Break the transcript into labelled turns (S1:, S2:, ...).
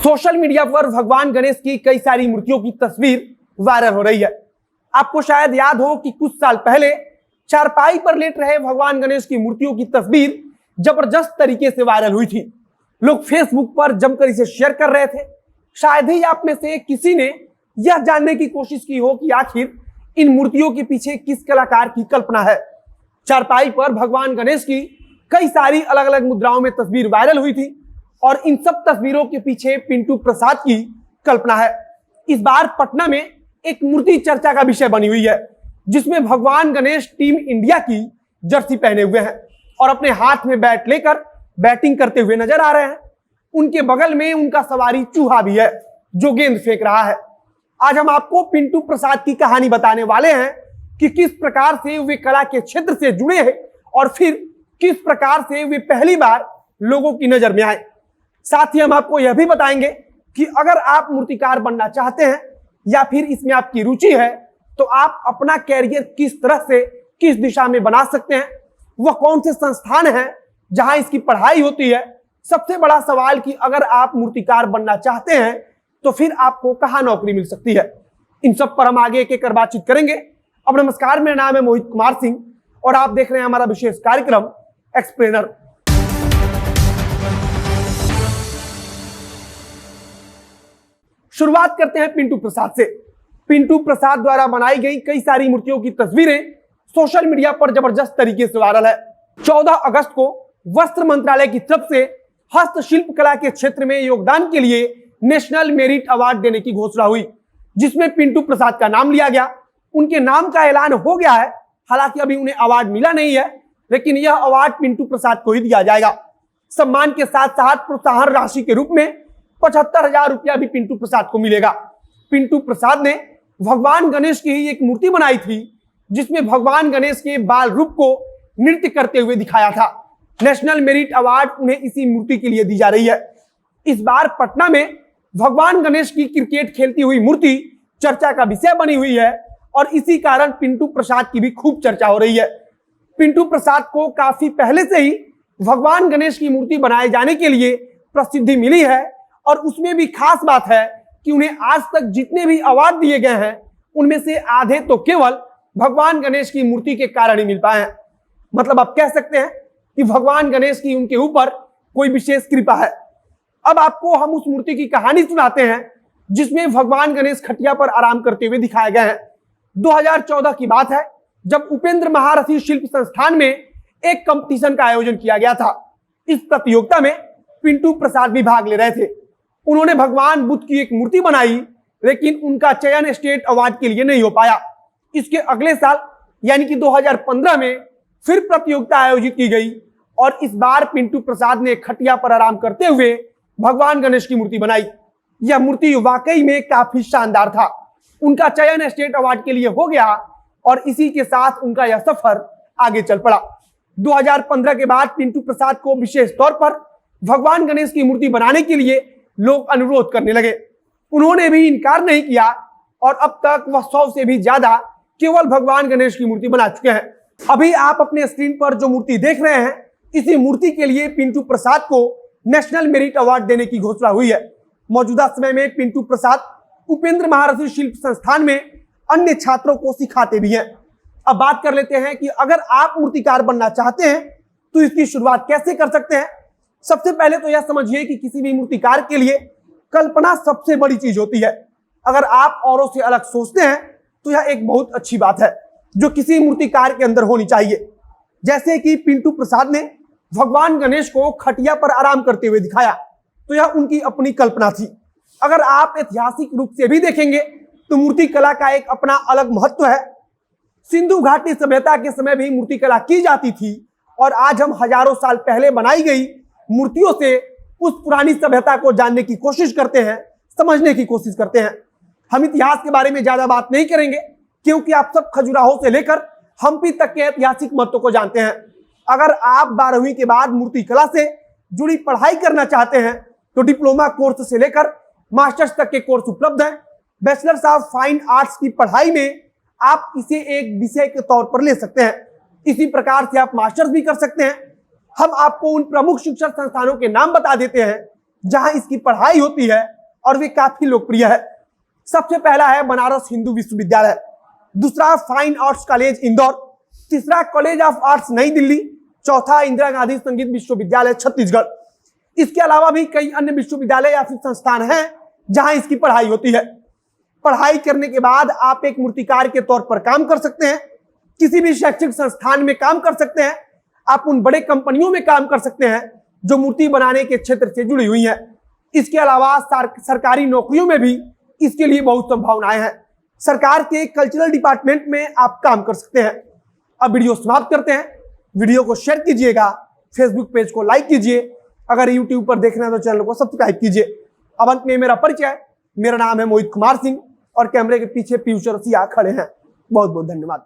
S1: Social media पर भगवान गणेश की कई सारी मूर्तियों की तस्वीर वायरल हो रही है। आपको शायद याद हो कि कुछ साल पहले चारपाई पर लेट रहे भगवान गणेश की मूर्तियों की तस्वीर जबरदस्त तरीके से वायरल हुई थी। लोग फेसबुक पर जमकर इसे शेयर कर रहे थे। शायद ही आप में से किसी ने यह जानने की कोशिश की हो कि आखिर इन मूर्तियों के पीछे किस कलाकार की कल्पना है। चारपाई पर भगवान गणेश की कई सारी अलग अलग मुद्राओं में तस्वीर वायरल हुई थी और इन सब तस्वीरों के पीछे पिंटू प्रसाद की कल्पना है। इस बार पटना में एक मूर्ति चर्चा का विषय बनी हुई है, जिसमें भगवान गणेश टीम इंडिया की जर्सी पहने हुए हैं और अपने हाथ में बैट लेकर बैटिंग करते हुए नजर आ रहे हैं। उनके बगल में उनका सवारी चूहा भी है जो गेंद फेंक रहा है। आज हम आपको पिंटू प्रसाद की कहानी बताने वाले हैं कि किस प्रकार से वे कला के क्षेत्र से जुड़े हैं और फिर किस प्रकार से वे पहली बार लोगों की नजर में आए। साथ ही हम आपको यह भी बताएंगे कि अगर आप मूर्तिकार बनना चाहते हैं या फिर इसमें आपकी रुचि है तो आप अपना कैरियर किस तरह से किस दिशा में बना सकते हैं, वह कौन से संस्थान हैं जहां इसकी पढ़ाई होती है। सबसे बड़ा सवाल कि अगर आप मूर्तिकार बनना चाहते हैं तो फिर आपको कहां नौकरी मिल सकती है। इन सब पर हम आगे एक एक बातचीत करेंगे। अब नमस्कार, मेरा नाम है मोहित कुमार सिंह और आप देख रहे हैं हमारा विशेष कार्यक्रम एक्सप्लेनर। शुरुआत करते हैं पिंटू प्रसाद से। पिंटू प्रसाद द्वारा बनाई गई कई सारी मूर्तियों की तस्वीरें सोशल मीडिया पर जबरदस्त तरीके से वायरल है। 14 अगस्त को वस्त्र मंत्रालय की तरफ से हस्तशिल्प कला के क्षेत्र में योगदान के लिए नेशनल मेरिट अवार्ड देने की घोषणा हुई, जिसमें पिंटू प्रसाद का नाम लिया गया। उनके नाम का ऐलान हो गया है। हालांकि अभी उन्हें अवार्ड मिला नहीं है, लेकिन यह अवार्ड पिंटू प्रसाद को ही दिया जाएगा। सम्मान के साथ साथ प्रोत्साहन राशि के रूप में 75,000 रुपया भी पिंटू प्रसाद को मिलेगा। पिंटू प्रसाद ने भगवान गणेश की ही एक मूर्ति बनाई थी, जिसमें भगवान गणेश के बाल रूप को नृत्य करते हुए दिखाया था। नेशनल मेरिट अवार्ड उन्हें इसी मूर्ति के लिए दी जा रही है। इस बार पटना में भगवान गणेश की क्रिकेट खेलती हुई मूर्ति चर्चा का विषय बनी हुई है और इसी कारण पिंटू प्रसाद की भी खूब चर्चा हो रही है। पिंटू प्रसाद को काफी पहले से ही भगवान गणेश की मूर्ति बनाए जाने के लिए प्रसिद्धि मिली है और उसमें भी खास बात है कि उन्हें आज तक जितने भी अवार्ड दिए गए हैं उनमें से आधे तो केवल भगवान गणेश की मूर्ति के कारण ही मिल पाए हैं। मतलब आप कह सकते हैं कि भगवान गणेश की उनके ऊपर कोई विशेष कृपा है। अब आपको हम उस मूर्ति की कहानी सुनाते हैं जिसमें भगवान गणेश खटिया पर आराम करते हुए दिखाए गए हैं। 2014 की बात है, जब उपेंद्र महारथी शिल्प संस्थान में एक कंपटीशन का आयोजन किया गया था। इस प्रतियोगिता में पिंटू प्रसाद भी भाग ले रहे थे। उन्होंने भगवान बुद्ध की एक मूर्ति बनाई, लेकिन उनका चयन स्टेट अवार्ड के लिए नहीं हो पाया। इसके अगले साल यानी कि 2015 में फिर प्रतियोगिता आयोजित की गई और इस बार पिंटू प्रसाद ने खटिया पर आराम करते हुए भगवान गणेश की मूर्ति बनाई। यह मूर्ति वाकई में काफी शानदार था। उनका चयन स्टेट अवार्ड के लिए हो गया और इसी के साथ उनका यह सफर आगे चल पड़ा। 2015 के बाद पिंटू प्रसाद को विशेष तौर पर भगवान गणेश की मूर्ति बनाने के लिए लोग अनुरोध करने लगे। उन्होंने भी इनकार नहीं किया और अब तक वह 100 से भी ज्यादा केवल भगवान गणेश की मूर्ति बना चुके हैं। अभी आप अपने स्क्रीन पर जो मूर्ति देख रहे हैं, इसी मूर्ति के लिए पिंटू प्रसाद को नेशनल मेरिट अवार्ड देने की घोषणा हुई है। मौजूदा समय में पिंटू प्रसाद उपेंद्र महारथी शिल्प संस्थान में अन्य छात्रों को सिखाते भी हैं। अब बात कर लेते हैं कि अगर आप मूर्तिकार बनना चाहते हैं तो इसकी शुरुआत कैसे कर सकते हैं। सबसे पहले तो यह समझिए कि किसी भी मूर्तिकार के लिए कल्पना सबसे बड़ी चीज होती है। अगर आप औरों से अलग सोचते हैं तो यह एक बहुत अच्छी बात है जो किसी मूर्तिकार के अंदर होनी चाहिए। जैसे कि पिंटू प्रसाद ने भगवान गणेश को खटिया पर आराम करते हुए दिखाया, तो यह उनकी अपनी कल्पना थी। अगर आप ऐतिहासिक रूप से भी देखेंगे तो मूर्ति कला का एक अपना अलग महत्व है। सिंधु घाटी सभ्यता के समय भी मूर्ति कला की जाती थी और आज हम हजारों साल पहले बनाई गई मूर्तियों से उस पुरानी सभ्यता को जानने की कोशिश करते हैं, समझने की कोशिश करते हैं। हम इतिहास के बारे में ज्यादा बात नहीं करेंगे क्योंकि आप सब खजुराहो से लेकर हम्पी तक के ऐतिहासिक महत्व को जानते हैं। अगर आप 12वीं के बाद मूर्ति कला से जुड़ी पढ़ाई करना चाहते हैं तो डिप्लोमा कोर्स से लेकर मास्टर्स तक के कोर्स उपलब्ध हैं। बैचलर्स ऑफ फाइन आर्ट्स की पढ़ाई में आप इसे एक विषय के तौर पर ले सकते हैं। इसी प्रकार से आप मास्टर्स भी कर सकते हैं। हम आपको उन प्रमुख शिक्षण संस्थानों के नाम बता देते हैं जहां इसकी पढ़ाई होती है और वे काफी लोकप्रिय है। सबसे पहला है बनारस हिंदू विश्वविद्यालय, दूसरा फाइन आर्ट्स कॉलेज इंदौर, तीसरा कॉलेज ऑफ आर्ट्स नई दिल्ली, चौथा इंदिरा गांधी संगीत विश्वविद्यालय छत्तीसगढ़। इसके अलावा भी कई अन्य विश्वविद्यालय या फिर संस्थान हैं जहां इसकी पढ़ाई होती है। पढ़ाई करने के बाद आप एक मूर्तिकार के तौर पर काम कर सकते हैं, किसी भी शैक्षिक संस्थान में काम कर सकते हैं, आप उन बड़े कंपनियों में काम कर सकते हैं जो मूर्ति बनाने के क्षेत्र से जुड़ी हुई हैं। इसके अलावा सरकारी नौकरियों में भी इसके लिए बहुत संभावनाएं हैं। सरकार के कल्चरल डिपार्टमेंट में आप काम कर सकते हैं। अब वीडियो समाप्त करते हैं। वीडियो को शेयर कीजिएगा, फेसबुक पेज को लाइक कीजिए, अगर यूट्यूब पर देखना है तो चैनल को सब्सक्राइब कीजिए। अब अंत में मेरा परिचय, मेरा नाम है मोहित कुमार सिंह और कैमरे के पीछे पीयूष रसिया खड़े हैं। बहुत बहुत धन्यवाद।